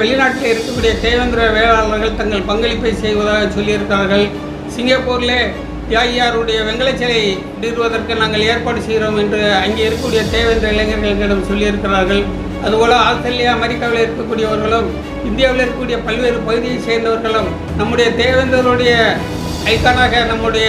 வெளிநாட்டில் இருக்கக்கூடிய தேவேந்திர வேளாளர்கள் தங்கள் பங்களிப்பை செய்வதாக சொல்லியிருக்கிறார்கள். சிங்கப்பூரில் தியாகியாருடைய வெங்கல சிலை நிறுவுவதற்கு நாங்கள் ஏற்பாடு செய்கிறோம் என்று அங்கே இருக்கக்கூடிய தேவேந்திர இளைஞர்களிடம் சொல்லியிருக்கிறார்கள். அதுபோல் ஆஸ்திரேலியா, அமெரிக்காவில் இருக்கக்கூடியவர்களும் இந்தியாவில் இருக்கக்கூடிய பல்வேறு பகுதியை சேர்ந்தவர்களும் நம்முடைய தேவேந்திரருடைய ஐக்கானாக நம்முடைய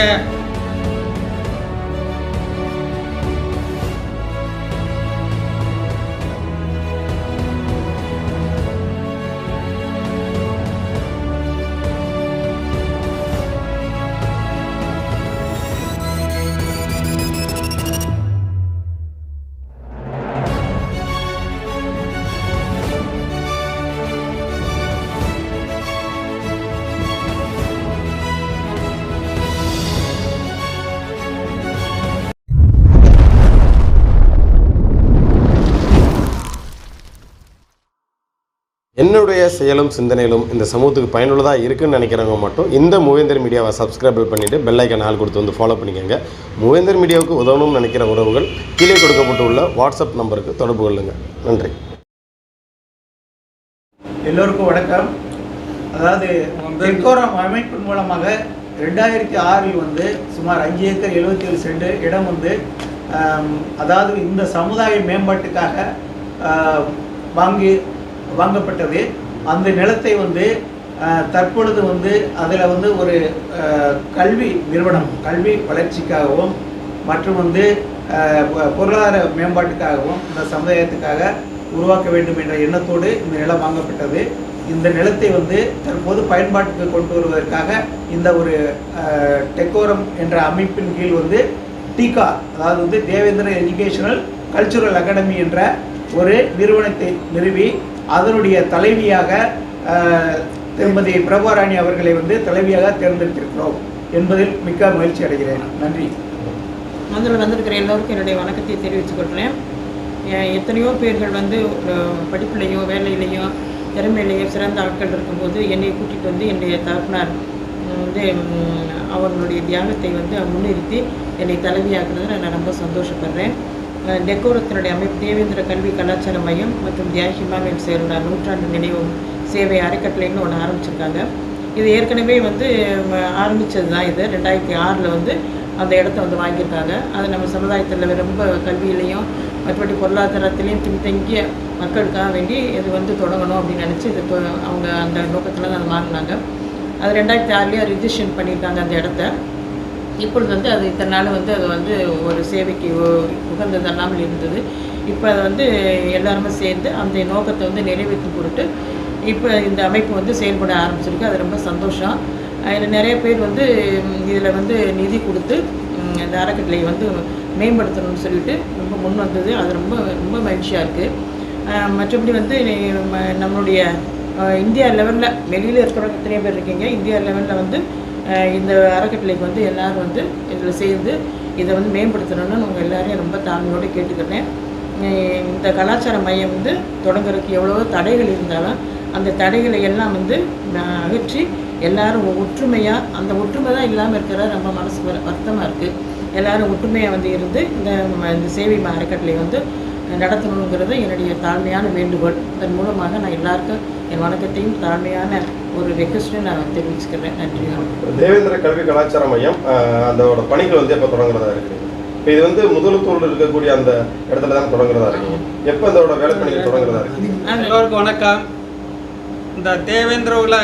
என்னுடைய செயலும் சிந்தனையிலும் இந்த சமூகத்துக்கு பயனுள்ளதாக இருக்குன்னு நினைக்கிறவங்க மட்டும் இந்த மூவேந்தர் மீடியாவை சப்ஸ்கிரைப் பண்ணிவிட்டு பெல் ஐக்கான் ஆல் கொடுத்து வந்து ஃபாலோ பண்ணிக்கோங்க. மூவேந்தர் மீடியாவுக்கு உதவணும்னு நினைக்கிற உறவுகள் கீழே கொடுக்கப்பட்டுள்ள வாட்ஸ்அப் நம்பருக்கு தொடர்பு கொள்ளுங்கள். நன்றி. எல்லோருக்கும் வணக்கம். அதாவது டெக்கோரம் அமைப்பின் மூலமாக 2006 சுமார் 5 ஏக்கர் 77 சென்ட் இடம் அதாவது இந்த சமுதாய மேம்பாட்டுக்காக வாங்கப்பட்டது. அந்த நிலத்தை தற்பொழுது அதில் ஒரு கல்வி நிறுவனம், கல்வி வளர்ச்சிக்காகவும் மற்றும் பொருளாதார மேம்பாட்டுக்காகவும் இந்த சமுதாயத்துக்காக உருவாக்க வேண்டும் என்ற எண்ணத்தோடு இந்த நிலம் வாங்கப்பட்டது. இந்த நிலத்தை தற்போது பயன்பாட்டுக்கு கொண்டு வருவதற்காக இந்த ஒரு டெக்கோரம் என்ற அமைப்பின் கீழ் டிகா, அதாவது தேவேந்திர எஜுகேஷனல் கல்ச்சுரல் அகாடமி என்ற ஒரு நிறுவனத்தை நிறுவி அதனுடைய தலைவியாக திருமதி பிரபாராணி அவர்களை தலைவியாக தேர்ந்தெடுத்திருக்கிறோம் என்பதில் மிக்க மகிழ்ச்சி அடைகிறேன். நன்றி. வந்திருக்கிற எல்லோருக்கும் என்னுடைய வணக்கத்தை தெரிவித்துக் கொள்கிறேன். எத்தனையோ பேர்கள் படிப்புலையோ வேலையிலையோ திறமையிலையோ சிறந்த ஆட்கள் இருக்கும்போது என்னை கூட்டிகிட்டு என்னுடைய தகப்பனார் அவர்களுடைய தியாகத்தை முன்னிறுத்தி என்னை தலைவியாக்குறதுல நான் ரொம்ப சந்தோஷப்படுறேன். டெக்கோரத்தினுடைய அமைப்பு தேவேந்திர கல்வி கலாச்சார மையம் மற்றும் தியாகி இமானுவேல் சேரோட 100ஆண்டு நினைவு சேவை அறக்கட்டளைன்னு ஒன்று ஆரம்பிச்சிருக்காங்க. இது ஏற்கனவே ஆரம்பித்தது தான். இது 2006 அந்த இடத்த வாங்கியிருக்காங்க. அது நம்ம சமுதாயத்தில் ரொம்ப கல்வியிலையும் மற்றபடி பொருளாதாரத்திலையும் பின்தங்கிய மக்களுக்காக வேண்டி இது தொடங்கணும் அப்படின்னு நினச்சி இது அவங்க அந்த நோக்கத்தில் தான் அது வாங்கினாங்க. அது 2006 ரிஜிஸ்ட்ரேஷன் பண்ணியிருக்காங்க அந்த இடத்த. இப்பொழுது அது இத்தனை நாள் அது ஒரு சேவைக்கு உகந்ததல்லாமல் இருந்தது. இப்போ அதை எல்லாருமே சேர்ந்து அந்த நோக்கத்தை நிறைவேற்றும் பொருட்டு இப்போ இந்த அமைப்பு செயல்பட ஆரம்பிச்சிருக்கு. அது ரொம்ப சந்தோஷம். அதில் நிறைய பேர் இதில் நிதி கொடுத்து இந்த அறக்கட்டளையை மேம்படுத்தணும்னு சொல்லிட்டு ரொம்ப முன் வந்தது. அது ரொம்ப ரொம்ப மகிழ்ச்சியாக இருக்குது. மற்றபடி நம்மளுடைய இந்தியா லெவலில் வெளியில் இருக்கிறவங்க எத்தனையோ பேர் இருக்கீங்க. இந்தியா லெவலில் இந்த அறக்கட்டளைக்கு எல்லோரும் இதில் சேர்ந்து இதை மேம்படுத்தணும்னு உங்கள் எல்லோரையும் ரொம்ப தாழ்மையோடு கேட்டுக்கிறேன். இந்த கலாச்சார மையம் தொடங்குறதுக்கு எவ்வளவோ தடைகள் இருந்தாலும் அந்த தடைகளை எல்லாம் அகற்றி எல்லோரும் ஒற்றுமையாக, அந்த ஒற்றுமை தான் இல்லாமல் இருக்கிற ரொம்ப மனசு வருத்தமாக இருக்குது. எல்லோரும் ஒற்றுமையாக இருந்து இந்த சேவை அறக்கட்டளை நடத்தணுங்கிறது என்னுடைய தாழ்மையான வேண்டுகோள். இதன் மூலமாக நான் எல்லாருக்கும் என் வணக்கத்தையும் தாழ்மையான ஒரு ரெக்வஸ்ட்டை நான் தெரிவிச்சுக்கிறேன். நன்றி. தேவேந்திர கல்வி கலாச்சார மையம் அதோட பணிகள் எப்போ தொடங்குறதா இருக்குது? இப்போ இது முதலத்தூரில் இருக்கக்கூடிய அந்த இடத்துல தான் தொடங்குறதா இருக்குது. எப்போ இதோட வேலை பணிகள் தொடங்குறதா இருக்குது? எல்லோருக்கும் வணக்கம். இந்த தேவேந்திர உள்ள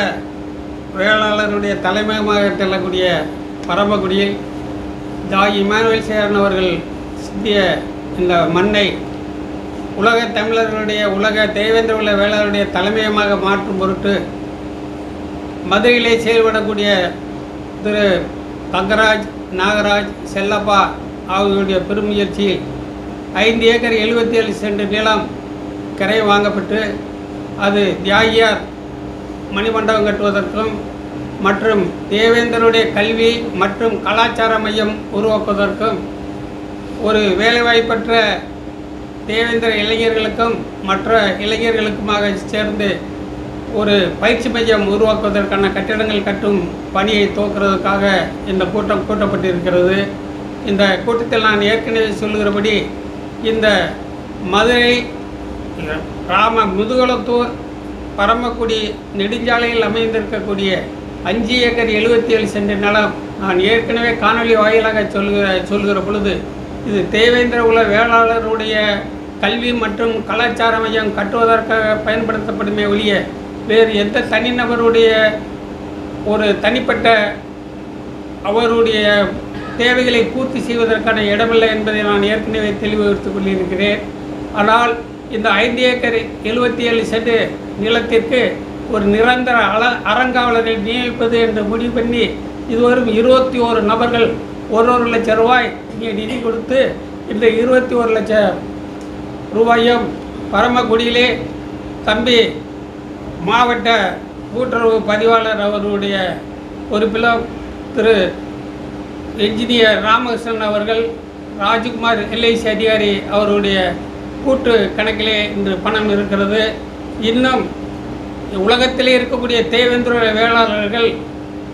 வேளாளருடைய தலைமையமாக செல்லக்கூடிய பரமக்குடியில் தியாகி இமானுவேல் சேரன் அவர்கள் சிந்திய இந்த மண்ணை உலக தமிழர்களுடைய உலக தேவேந்திர உள்ள வேளாளருடைய தலைமையமாக மாற்றும் பொருட்டு மதுரையிலே செயல்படக்கூடிய திரு தங்கராஜ், நாகராஜ், செல்லப்பா ஆகியோருடைய பெருமுயற்சியில் 5 ஏக்கர் 77 சென்ட் நிலம் கரை வாங்கப்பட்டு அது தியாகியார் மணிமண்டபம் கட்டுவதற்கும் மற்றும் தேவேந்தருடைய கல்வி மற்றும் கலாச்சார மையம் உருவாக்குவதற்கும் ஒரு வேலைவாய்ப்பற்ற தேவேந்திர இளைஞர்களுக்கும் மற்ற இளைஞர்களுக்குமாக சேர்ந்து ஒரு பயிற்சி மையம் உருவாக்குவதற்கான கட்டிடங்கள் கட்டும் பணியை துவக்கிறதுக்காக இந்த கூட்டம் கூட்டப்பட்டிருக்கிறது. இந்த கூட்டத்தில் நான் ஏற்கனவே சொல்லுகிறபடி இந்த மதுரை முதுகுளத்தூர் பரமக்குடி நெடுஞ்சாலையில் அமைந்திருக்கக்கூடிய 5 ஏக்கர் 77 சென்ட் நிலம் நான் ஏற்கனவே காணொலி வாயிலாக சொல்கிற பொழுது இது தேவேந்திர குல வேளாளருடைய கல்வி மற்றும் கலாச்சார மையம் கட்டுவதற்காக பயன்படுத்தப்படுமே ஒழிய வேறு எந்த தனிநபருடைய ஒரு தனிப்பட்ட அவருடைய தேவைகளை பூர்த்தி செய்வதற்கான இடமில்லை என்பதை நான் ஏற்கனவே தெளிவுபடுத்திக் கொண்டிருக்கிறேன். ஆனால் இந்த 5 ஏக்கர் 77 சென்ட் நிலத்திற்கு ஒரு நிரந்தர அறங்காவலரை நியமிப்பது என்று முடிவு பண்ணி இதுவரும் 21 நபர்கள் 1 லட்சம் ரூபாய் இங்கே நிதி கொடுத்து இந்த 21 லட்சம் ரூபாயும் பரமக்குடியிலே தம்பி மாவட்ட கூட்டுறவு பதிவாளர் அவருடைய பொறுப்பிலும் திரு என்ஜினியர் ராமகிருஷ்ணன் அவர்கள் ராஜ்குமார் LIC அதிகாரி அவருடைய கூட்டு கணக்கிலே இன்று பணம் இருக்கிறது. இன்னும் உலகத்திலே இருக்கக்கூடிய தேவேந்திர வேளாளர்கள்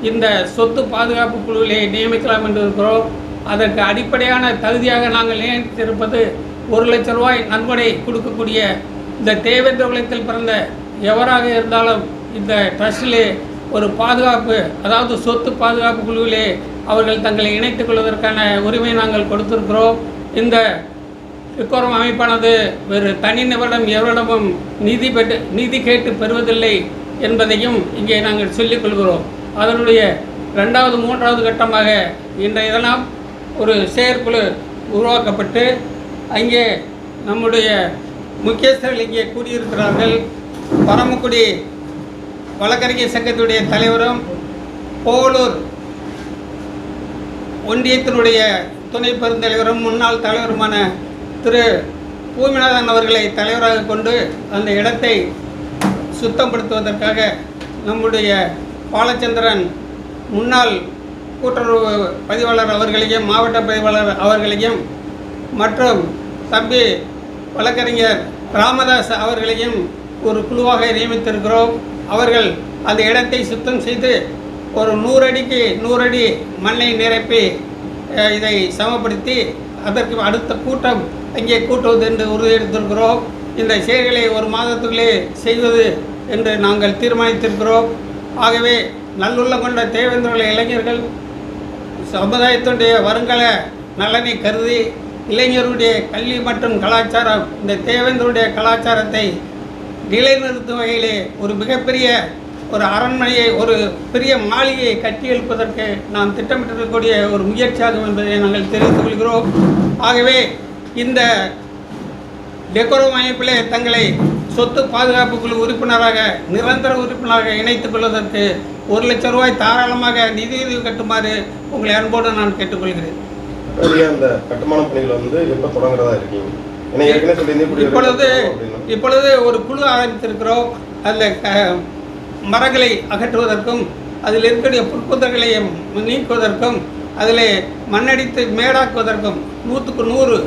இந்த சொத்து பாதுகாப்பு குழுவிலே நியமிக்கலாம் என்று இருக்கிறோம். அதற்கு அடிப்படையான தகுதியாக நாங்கள் நியமித்திருப்பது 1 லட்சம் ரூபாய் நன்கொடை கொடுக்கக்கூடிய இந்த தேவேந்திர குலத்தில் பிறந்த எவராக இருந்தாலும் இந்த ட்ரஸ்டிலே ஒரு பாதுகாப்பு, அதாவது சொத்து பாதுகாப்பு குழுவிலே அவர்கள் தங்களை இணைத்துக் கொள்வதற்கான உரிமை நாங்கள் கொடுத்திருக்கிறோம். இந்த இக்கோரம் அமைப்பானது வேறு தனிநபரிடம் எவரிடமும் நிதி கேட்டு பெறுவதில்லை என்பதையும் இங்கே நாங்கள் சொல்லிக் கொள்கிறோம். அதனுடைய 2வது 3வது கட்டமாக இன்றைய தினம் ஒரு செயற்குழு உருவாக்கப்பட்டு அங்கே நம்முடைய முக்கியஸ்தர்கள் இங்கே கூடியிருக்கிறார்கள். பரமக்குடி வழக்கறிஞர் சங்கத்துடைய தலைவரும் போலூர் ஒன்றியத்தினுடைய துணை பெருந்தலைவரும் முன்னாள் தலைவருமான திரு பூமிநாதன் அவர்களை தலைவராக கொண்டு அந்த இடத்தை சுத்தப்படுத்துவதற்காக நம்முடைய பாலச்சந்திரன் முன்னாள் கூட்டுறவு பதிவாளர் அவர்களையும் மாவட்ட பதிவாளர் அவர்களையும் மற்றும் தம்பி வழக்கறிஞர் ராமதாஸ் அவர்களையும் ஒரு குழுவாக நியமித்திருக்கிறோம். அவர்கள் அந்த இடத்தை சுத்தம் செய்து ஒரு 100 அடிக்கு 100 அடி மண்ணை நிரப்பி இதை சமப்படுத்தி அதற்கு அடுத்த கூட்டம் அங்கே கூட்டுவது என்று உறுதியெடுத்திருக்கிறோம். இந்த செயல்களை 1 மாதத்துக்குள்ளே செய்வது என்று நாங்கள் தீர்மானித்திருக்கிறோம். ஆகவே நல்லுள்ளம் கொண்ட தேவேந்திர இளைஞர்கள் சமுதாயத்தினுடைய வருங்கால நலனை கருதி இளைஞருடைய கல்வி மற்றும் கலாச்சாரம், இந்த தேவேந்திரருடைய கலாச்சாரத்தை நிலைநிறுத்தும் வகையிலே ஒரு மிகப்பெரிய ஒரு அரண்மனையை, ஒரு பெரிய மாளிகையை கட்டி எழுப்பதற்கு நாம் திட்டமிட்டிருக்கக்கூடிய ஒரு முயற்சியாகும் என்பதை நாங்கள் தெரிவித்துக் கொள்கிறோம். ஆகவே இந்த டெக்கோரம் அமைப்பிலே தங்களை சொத்து பாதுகாப்பு குழு உறுப்பினராக நிரந்தர உறுப்பினராக இணைத்துக் கொள்வதற்கு 1 லட்சம் ரூபாய் தாராளமாக நிதியுதவி கட்டுமாறு உங்களை அன்போடு நான் கேட்டுக்கொள்கிறேன். அந்த கட்டுமான பணிகள் வந்து எப்போ தொடங்குறதா இருக்கீங்க? இப்பொழுது ஒரு குழு ஆரம்பித்திருக்கிறோம். அதில் மரங்களை அகற்றுவதற்கும் அதில் இருக்கக்கூடிய புற்புதர்களை நீக்குவதற்கும் அதில் மண்ணடித்து மேடாக்குவதற்கும் 100க்கு 100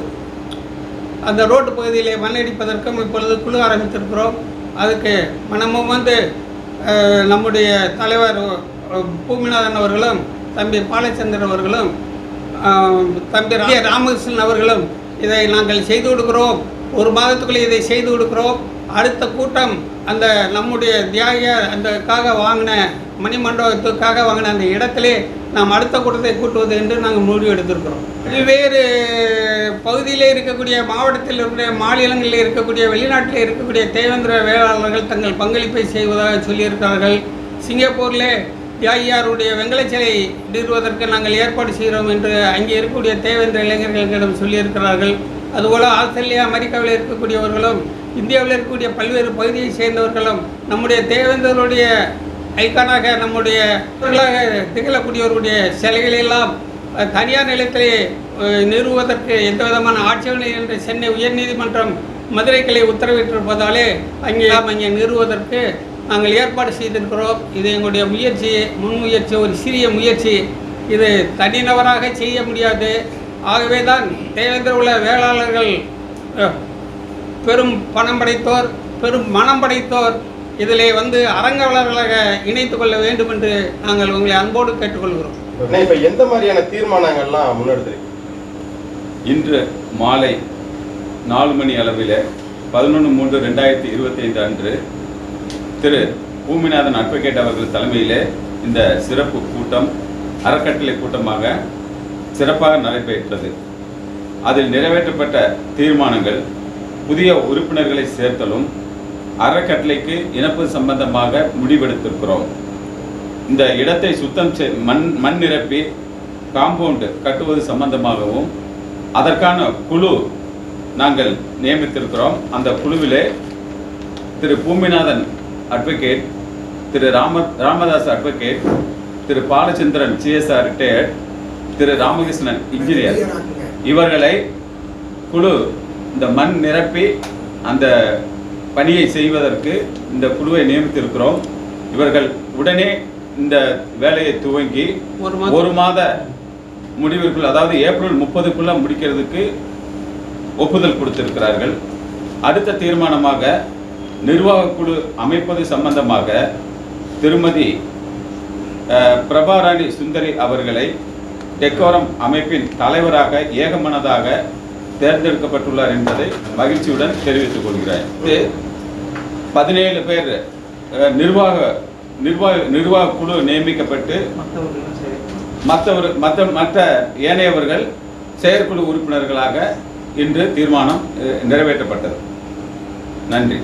அந்த ரோட்டு பகுதியிலே மண்ணடிப்பதற்கும் இப்பொழுது குழு ஆரம்பித்திருக்கிறோம். அதுக்கு மனமும் வந்து நம்முடைய தலைவர் பூமிநாதன் அவர்களும் தம்பி பாலச்சந்திரன் அவர்களும் தம்பி ராமகிருஷ்ணன் அவர்களும் இதை நாங்கள் செய்து கொடுக்கிறோம். 1 மாதத்துக்குள்ளே இதை செய்து கொடுக்கிறோம். அடுத்த கூட்டம் அந்த நம்முடைய தியாகியார் அந்தக்காக வாங்கின மணிமண்டபத்துக்காக வாங்கின அந்த இடத்திலே நாம் அடுத்த கூட்டத்தை கூட்டுவது என்று நாங்கள் முடிவு எடுத்திருக்கிறோம். பல்வேறு பகுதியிலே இருக்கக்கூடிய மாவட்டத்தில் இருக்கக்கூடிய மாநிலங்களில் இருக்கக்கூடிய வெளிநாட்டில் இருக்கக்கூடிய தேவேந்திர வேளாளர்கள் தங்கள் பங்களிப்பை செய்வதாக சொல்லியிருக்கிறார்கள். சிங்கப்பூரில் தியாகியாருடைய வெங்கல சிலை நிறுவுவதற்கு நாங்கள் ஏற்பாடு செய்கிறோம் என்று அங்கே இருக்கக்கூடிய தேவேந்திர இளைஞர்களிடம் சொல்லியிருக்கிறார்கள். அதுபோல் ஆஸ்திரேலியா அமெரிக்காவில் இருக்கக்கூடியவர்களும் இந்தியாவில் இருக்கக்கூடிய பல்வேறு பகுதியை சேர்ந்தவர்களும் நம்முடைய தேவேந்தருடைய ஐக்கானாக நம்முடைய திகழக்கூடியவர்களுடைய சிலைகளெல்லாம் தனியார் நிலையத்திலே நிறுவுவதற்கு எந்த விதமான ஆட்சேபனை என்று சென்னை உயர்நீதிமன்றம் மதுரை கிளை உத்தரவிட்டிருப்பதாலே அங்கே நிறுவுவதற்கு நாங்கள் ஏற்பாடு செய்திருக்கிறோம். இது எங்களுடைய முயற்சி, முன்முயற்சி, ஒரு சிறிய முயற்சி. இது தனிநபராக செய்ய முடியாது. ஆகவே தான் தேவேந்திர குல வேளாளர்கள் பெரும் பணம் படைத்தோர், பெரும் மனம் படைத்தோர் இதிலே வந்து அரங்காவலர்களாக இணைத்துக் கொள்ள வேண்டும் என்று நாங்கள் உங்களை அன்போடு கேட்டுக்கொள்கிறோம். இப்போ எந்த மாதிரியான தீர்மானங்கள்லாம் முன்னெடுத்திருக்கு? இன்று மாலை 4 மணி அளவில் 11/3/2025 அன்று திரு பூமிநாதன் அட்வொகேட் அவர்கள் தலைமையிலே இந்த சிறப்பு கூட்டம் அறக்கட்டளை கூட்டமாக சிறப்பாக நடைபெற்றது. அதில் நிறைவேற்றப்பட்ட தீர்மானங்கள் புதிய உறுப்பினர்களை சேர்த்தலும் அறக்கட்டளைக்கு இணைப்பு சம்பந்தமாக முடிவெடுத்திருக்கிறோம். இந்த இடத்தை சுத்தம் மண் நிரப்பி காம்பவுண்டு கட்டுவது சம்பந்தமாகவும் அதற்கான குழு நாங்கள் நியமித்திருக்கிறோம். அந்த குழுவிலே திரு பூமிநாதன் அட்வொகேட், திரு ராமதாஸ் அட்வொகேட், திரு பாலச்சந்திரன் சிஎஸ்ஆர் ரிட்டையர்ட், திரு ராமகிருஷ்ணன் இன்ஜினியர் இவர்களை குழு இந்த மண் நிரப்பி அந்த பணியை செய்வதற்கு இந்த குழுவை நியமித்திருக்கிறோம். இவர்கள் உடனே இந்த வேலையை துவங்கி ஒரு மாத முடிவிற்குள், அதாவது ஏப்ரல் 30க்குள்ள முடிக்கிறதுக்கு ஒப்புதல் கொடுத்திருக்கிறார்கள். அடுத்த தீர்மானமாக நிர்வாக குழு அமைப்பது சம்பந்தமாக திருமதி பிரபாராணி சுந்தரி அவர்களை டெக்கோரம் அமைப்பின் தலைவராக ஏகமனதாக தேர்ந்தெடுக்கப்பட்டுள்ளார் என்பதை மகிழ்ச்சியுடன் தெரிவித்துக் கொள்கிறேன். 17 பேர் நிர்வாக குழு நியமிக்கப்பட்டு மற்ற ஏனையவர்கள் செயற்குழு உறுப்பினர்களாக இன்று தீர்மானம் நிறைவேற்றப்பட்டது. நன்றி.